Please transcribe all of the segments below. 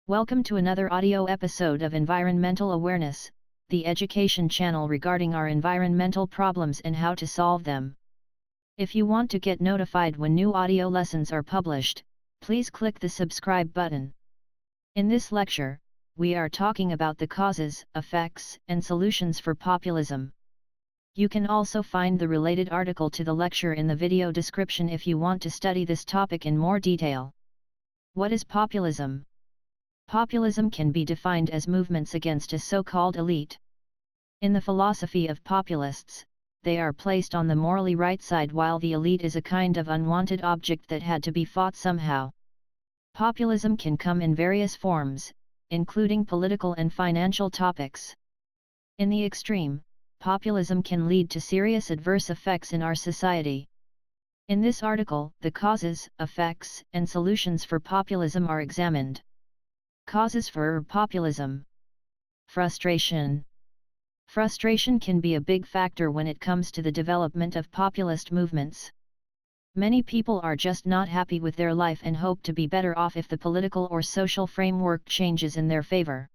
Welcome to another audio episode of Environmental Awareness, the education channel regarding our environmental problems and how to solve them. If you want to get notified when new audio lessons are published, please click the subscribe button. In this lecture, we are talking about the causes, effects, and solutions for populism. You can also find the related article to the lecture in the video description if you want to study this topic in more detail. What is populism? Populism can be defined as movements against a so-called elite. In the philosophy of populists, they are placed on the morally right side while the elite is a kind of unwanted object that had to be fought somehow. Populism can come in various forms, including political and financial topics. In the extreme, populism can lead to serious adverse effects in our society. In this article, the causes, effects, and solutions for populism are examined. Causes for populism. Frustration. Frustration can be a big factor when it comes to the development of populist movements. Many people are just not happy with their life and hope to be better off if the political or social framework changes in their favor.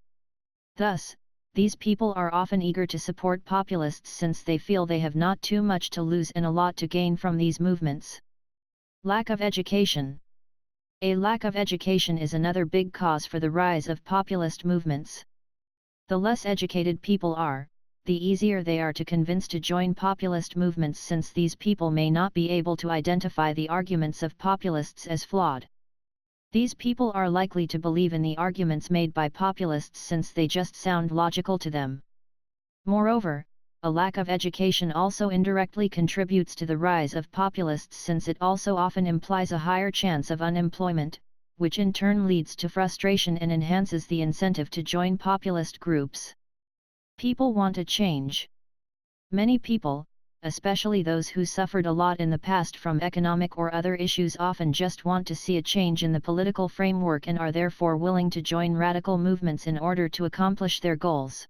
Thus, these people are often eager to support populists since they feel they have not too much to lose and a lot to gain from these movements. Lack of education. A lack of education is another big cause for the rise of populist movements. The less educated people are, the easier they are to convince to join populist movements since these people may not be able to identify the arguments of populists as flawed. These people are likely to believe in the arguments made by populists since they just sound logical to them. Moreover, a lack of education also indirectly contributes to the rise of populists since it also often implies a higher chance of unemployment, which in turn leads to frustration and enhances the incentive to join populist groups. People want a change. Many people, especially those who suffered a lot in the past from economic or other issues, often just want to see a change in the political framework and are therefore willing to join radical movements in order to accomplish their goals.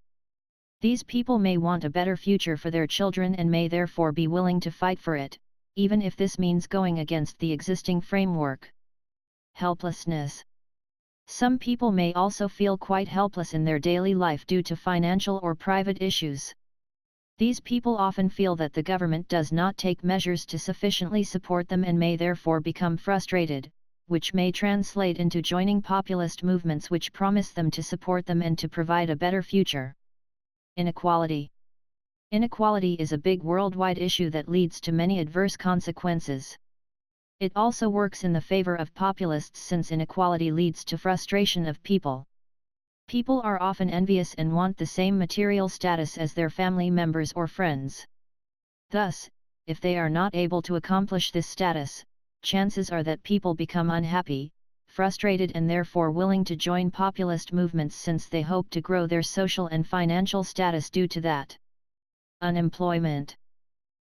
These people may want a better future for their children and may therefore be willing to fight for it, even if this means going against the existing framework. Helplessness. Some people may also feel quite helpless in their daily life due to financial or private issues. These people often feel that the government does not take measures to sufficiently support them and may therefore become frustrated, which may translate into joining populist movements which promise them to support them and to provide a better future. Inequality. Inequality is a big worldwide issue that leads to many adverse consequences. It also works in the favor of populists since inequality leads to frustration of people. People are often envious and want the same material status as their family members or friends. Thus, if they are not able to accomplish this status, chances are that people become unhappy, frustrated and therefore willing to join populist movements since they hope to grow their social and financial status due to that. Unemployment.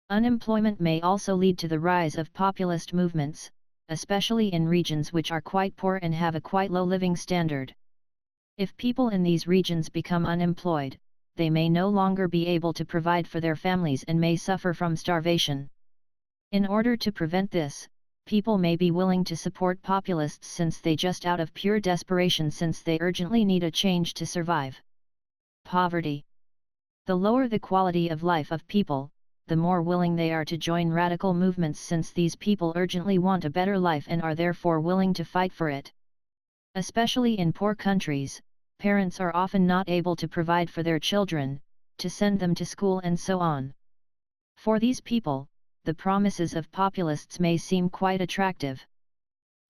Unemployment may also lead to the rise of populist movements, especially in regions which are quite poor and have a quite low living standard. If people in these regions become unemployed, they may no longer be able to provide for their families and may suffer from starvation. In order to prevent this, people may be willing to support populists since they just out of pure desperation since they urgently need a change to survive. Poverty. The lower the quality of life of people, the more willing they are to join radical movements since these people urgently want a better life and are therefore willing to fight for it. Especially in poor countries, parents are often not able to provide for their children, to send them to school and so on. For these people, the promises of populists may seem quite attractive.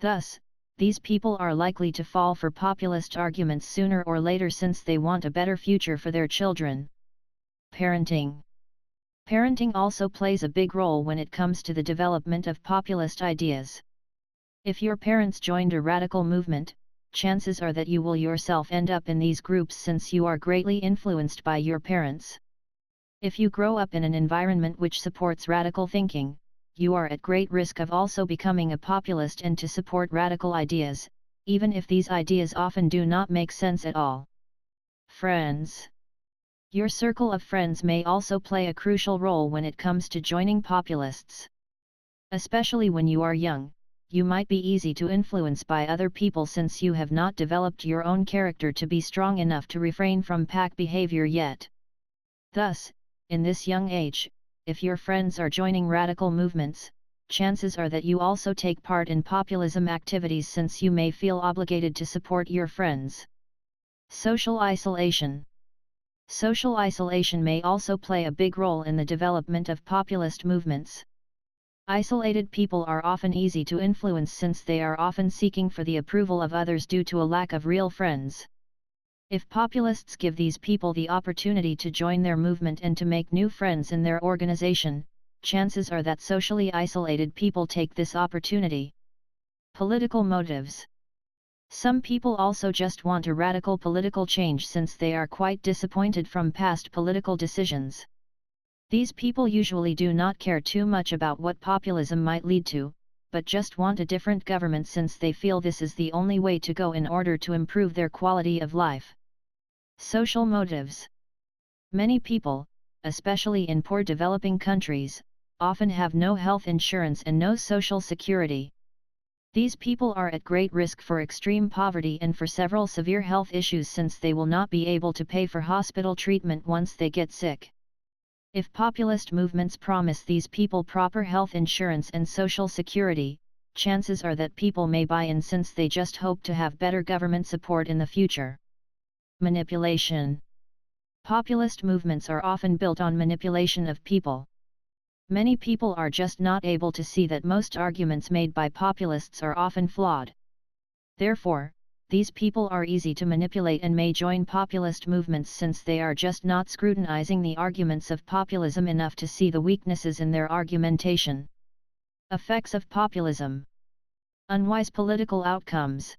Thus, these people are likely to fall for populist arguments sooner or later since they want a better future for their children. Parenting. Parenting also plays a big role when it comes to the development of populist ideas. If your parents joined a radical movement, chances are that you will yourself end up in these groups since you are greatly influenced by your parents. If you grow up in an environment which supports radical thinking, you are at great risk of also becoming a populist and to support radical ideas, even if these ideas often do not make sense at all. Friends. Your circle of friends may also play a crucial role when it comes to joining populists. Especially when you are young, you might be easy to influence by other people since you have not developed your own character to be strong enough to refrain from pack behavior yet. Thus, in this young age, if your friends are joining radical movements, chances are that you also take part in populism activities since you may feel obligated to support your friends. Social isolation. Social isolation may also play a big role in the development of populist movements. Isolated people are often easy to influence since they are often seeking for the approval of others due to a lack of real friends. If populists give these people the opportunity to join their movement and to make new friends in their organization, chances are that socially isolated people take this opportunity. Political motives. Some people also just want a radical political change since they are quite disappointed from past political decisions. These people usually do not care too much about what populism might lead to, but just want a different government since they feel this is the only way to go in order to improve their quality of life. Social motives. Many people, especially in poor developing countries, often have no health insurance and no social security. These people are at great risk for extreme poverty and for several severe health issues since they will not be able to pay for hospital treatment once they get sick. If populist movements promise these people proper health insurance and social security, chances are that people may buy in since they just hope to have better government support in the future. Manipulation. Populist movements are often built on manipulation of people. Many people are just not able to see that most arguments made by populists are often flawed. Therefore, these people are easy to manipulate and may join populist movements since they are just not scrutinizing the arguments of populism enough to see the weaknesses in their argumentation. Effects of populism. Unwise political outcomes.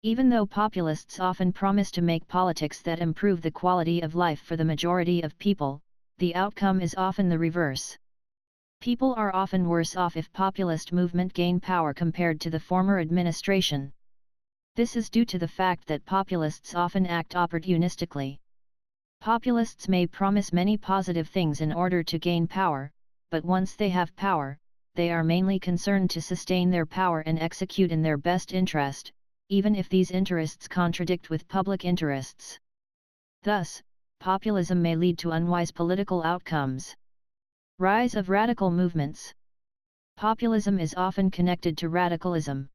Even though populists often promise to make politics that improve the quality of life for the majority of people, the outcome is often the reverse. People are often worse off if populist movement gain power compared to the former administration. This is due to the fact that populists often act opportunistically. Populists may promise many positive things in order to gain power, but once they have power, they are mainly concerned to sustain their power and execute in their best interest, even if these interests contradict with public interests. Thus, populism may lead to unwise political outcomes. Rise of radical movements. Populism is often connected to radicalism.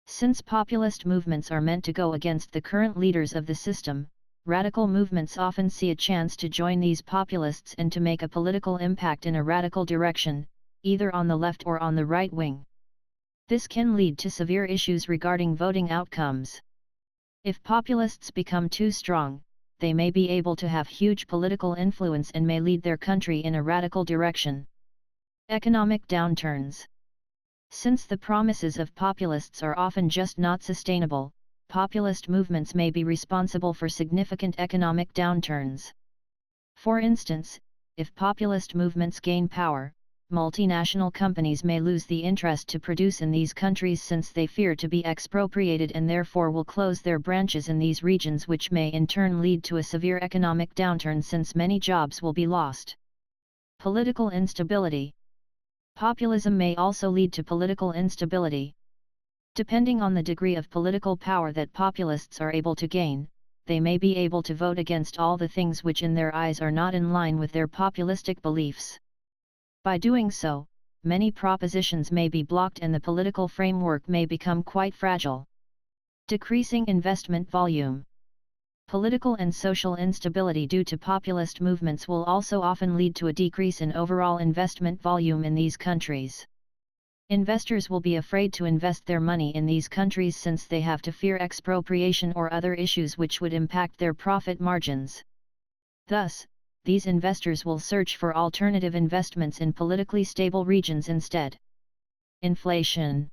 Since populist movements are meant to go against the current leaders of the system, radical movements often see a chance to join these populists and to make a political impact in a radical direction, either on the left or on the right wing. This can lead to severe issues regarding voting outcomes. If populists become too strong, they may be able to have huge political influence and may lead their country in a radical direction. Economic downturns. Since the promises of populists are often just not sustainable, populist movements may be responsible for significant economic downturns. For instance, if populist movements gain power, multinational companies may lose the interest to produce in these countries since they fear to be expropriated and therefore will close their branches in these regions, which may in turn lead to a severe economic downturn since many jobs will be lost. Political instability. Populism may also lead to political instability. Depending on the degree of political power that populists are able to gain, they may be able to vote against all the things which in their eyes are not in line with their populistic beliefs. By doing so, many propositions may be blocked and the political framework may become quite fragile. Decreasing investment volume. Political and social instability due to populist movements will also often lead to a decrease in overall investment volume in these countries. Investors will be afraid to invest their money in these countries since they have to fear expropriation or other issues which would impact their profit margins. Thus, these investors will search for alternative investments in politically stable regions instead. Inflation.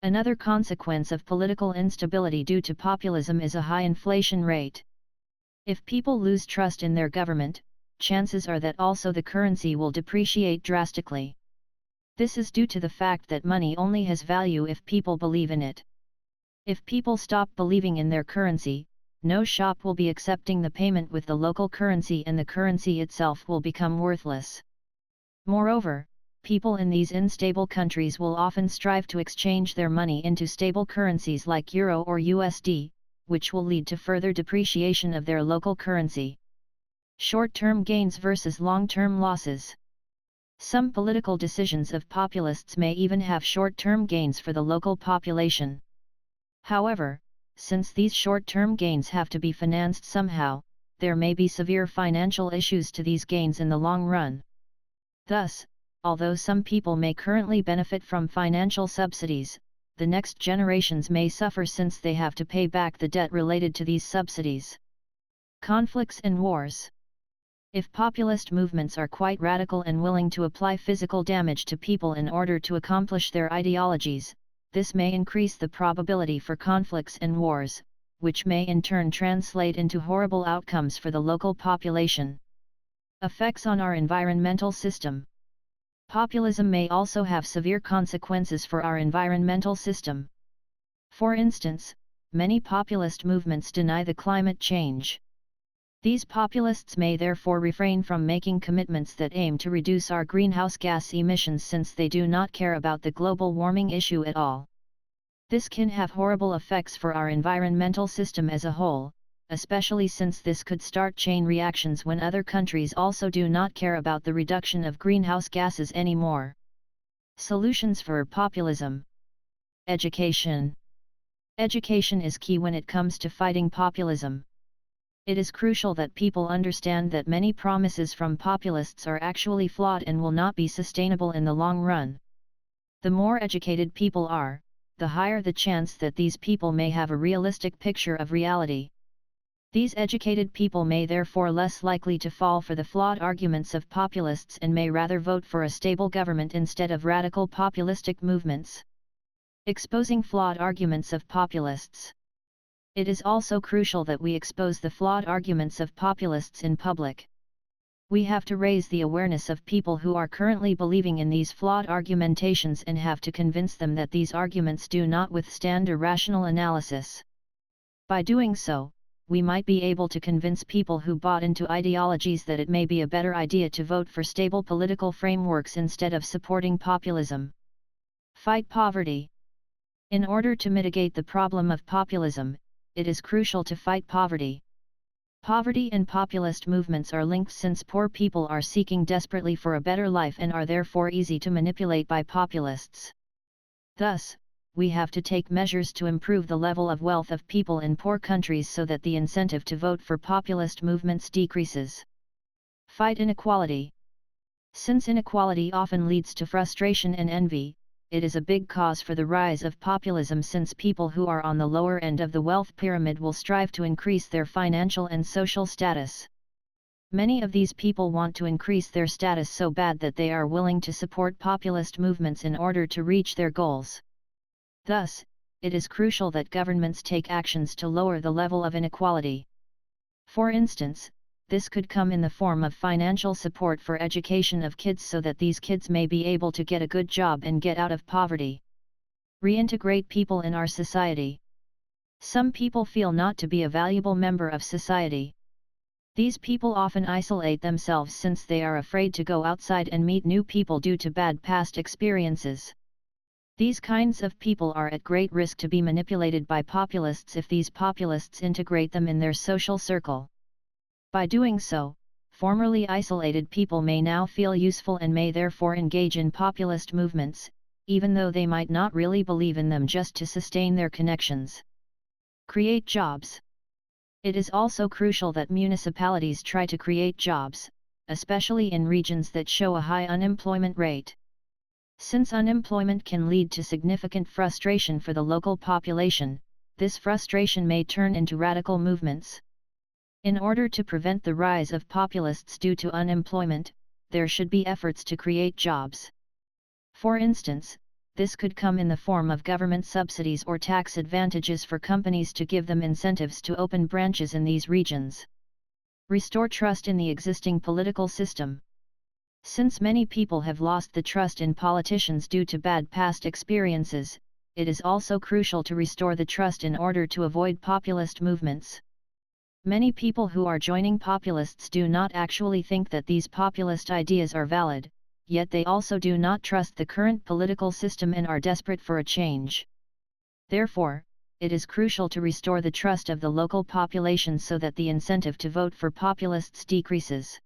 Another consequence of political instability due to populism is a high inflation rate. If people lose trust in their government, chances are that also the currency will depreciate drastically. This is due to the fact that money only has value if people believe in it. If people stop believing in their currency, no shop will be accepting the payment with the local currency and the currency itself will become worthless. Moreover, people in these unstable countries will often strive to exchange their money into stable currencies like Euro or USD, which will lead to further depreciation of their local currency. Short-term gains versus long-term losses. Some political decisions of populists may even have short-term gains for the local population. However, since these short-term gains have to be financed somehow, there may be severe financial issues to these gains in the long run. Thus, although some people may currently benefit from financial subsidies, the next generations may suffer since they have to pay back the debt related to these subsidies. Conflicts and wars. If populist movements are quite radical and willing to apply physical damage to people in order to accomplish their ideologies, this may increase the probability for conflicts and wars, which may in turn translate into horrible outcomes for the local population. Effects on our environmental system. Populism may also have severe consequences for our environmental system. For instance, many populist movements deny the climate change. These populists may therefore refrain from making commitments that aim to reduce our greenhouse gas emissions since they do not care about the global warming issue at all. This can have horrible effects for our environmental system as a whole, especially since this could start chain reactions when other countries also do not care about the reduction of greenhouse gases anymore. Solutions for populism. Education. Education is key when it comes to fighting populism. It is crucial that people understand that many promises from populists are actually flawed and will not be sustainable in the long run. The more educated people are, the higher the chance that these people may have a realistic picture of reality. These educated people may therefore less likely to fall for the flawed arguments of populists and may rather vote for a stable government instead of radical populistic movements. Exposing flawed arguments of populists. It is also crucial that we expose the flawed arguments of populists in public. We have to raise the awareness of people who are currently believing in these flawed argumentations and have to convince them that these arguments do not withstand a rational analysis. By doing so, we might be able to convince people who bought into ideologies that it may be a better idea to vote for stable political frameworks instead of supporting populism. Fight poverty. In order to mitigate the problem of populism, it is crucial to fight poverty. Poverty and populist movements are linked since poor people are seeking desperately for a better life and are therefore easy to manipulate by populists. Thus, we have to take measures to improve the level of wealth of people in poor countries so that the incentive to vote for populist movements decreases. Fight inequality. Since inequality often leads to frustration and envy, it is a big cause for the rise of populism since people who are on the lower end of the wealth pyramid will strive to increase their financial and social status. Many of these people want to increase their status so bad that they are willing to support populist movements in order to reach their goals. Thus, it is crucial that governments take actions to lower the level of inequality. For instance, this could come in the form of financial support for education of kids so that these kids may be able to get a good job and get out of poverty. Reintegrate people in our society. Some people feel not to be a valuable member of society. These people often isolate themselves since they are afraid to go outside and meet new people due to bad past experiences. These kinds of people are at great risk to be manipulated by populists if these populists integrate them in their social circle. By doing so, formerly isolated people may now feel useful and may therefore engage in populist movements, even though they might not really believe in them just to sustain their connections. Create jobs. It is also crucial that municipalities try to create jobs, especially in regions that show a high unemployment rate. Since unemployment can lead to significant frustration for the local population, this frustration may turn into radical movements. In order to prevent the rise of populists due to unemployment, there should be efforts to create jobs. For instance, this could come in the form of government subsidies or tax advantages for companies to give them incentives to open branches in these regions. Restore trust in the existing political system. Since many people have lost the trust in politicians due to bad past experiences, it is also crucial to restore the trust in order to avoid populist movements. Many people who are joining populists do not actually think that these populist ideas are valid, yet they also do not trust the current political system and are desperate for a change. Therefore, it is crucial to restore the trust of the local population so that the incentive to vote for populists decreases.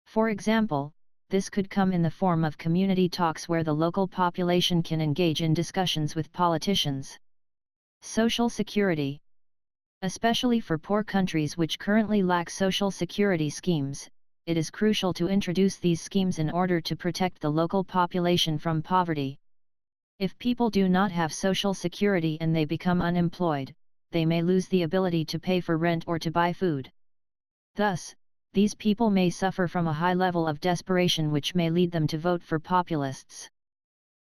For example, this could come in the form of community talks where the local population can engage in discussions with politicians. Social security. Especially for poor countries which currently lack social security schemes, it is crucial to introduce these schemes in order to protect the local population from poverty. If people do not have social security and they become unemployed, they may lose the ability to pay for rent or to buy food. Thus, these people may suffer from a high level of desperation which may lead them to vote for populists.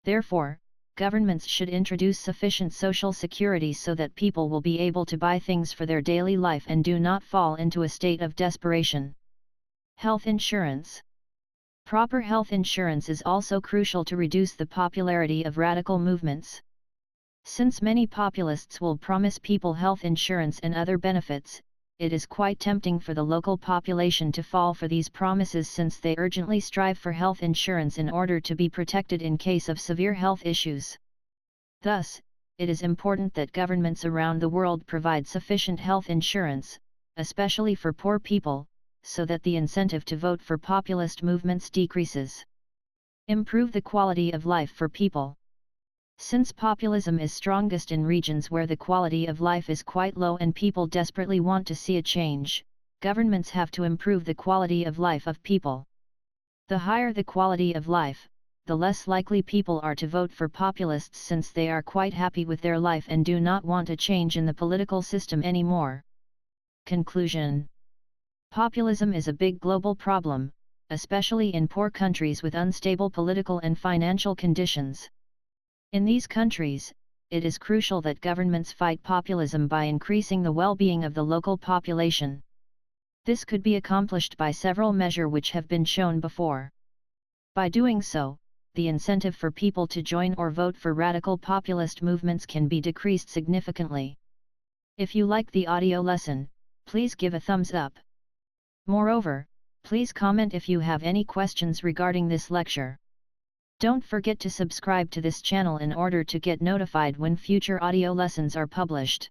Therefore, governments should introduce sufficient social security so that people will be able to buy things for their daily life and do not fall into a state of desperation. Health insurance. Proper health insurance is also crucial to reduce the popularity of radical movements. Since many populists will promise people health insurance and other benefits, it is quite tempting for the local population to fall for these promises since they urgently strive for health insurance in order to be protected in case of severe health issues. Thus, it is important that governments around the world provide sufficient health insurance, especially for poor people, so that the incentive to vote for populist movements decreases. Improve the quality of life for people. Since populism is strongest in regions where the quality of life is quite low and people desperately want to see a change, governments have to improve the quality of life of people. The higher the quality of life, the less likely people are to vote for populists since they are quite happy with their life and do not want a change in the political system anymore. Conclusion. Populism is a big global problem, especially in poor countries with unstable political and financial conditions. In these countries, it is crucial that governments fight populism by increasing the well-being of the local population. This could be accomplished by several measures which have been shown before. By doing so, the incentive for people to join or vote for radical populist movements can be decreased significantly. If you like the audio lesson, please give a thumbs up. Moreover, please comment if you have any questions regarding this lecture. Don't forget to subscribe to this channel in order to get notified when future audio lessons are published.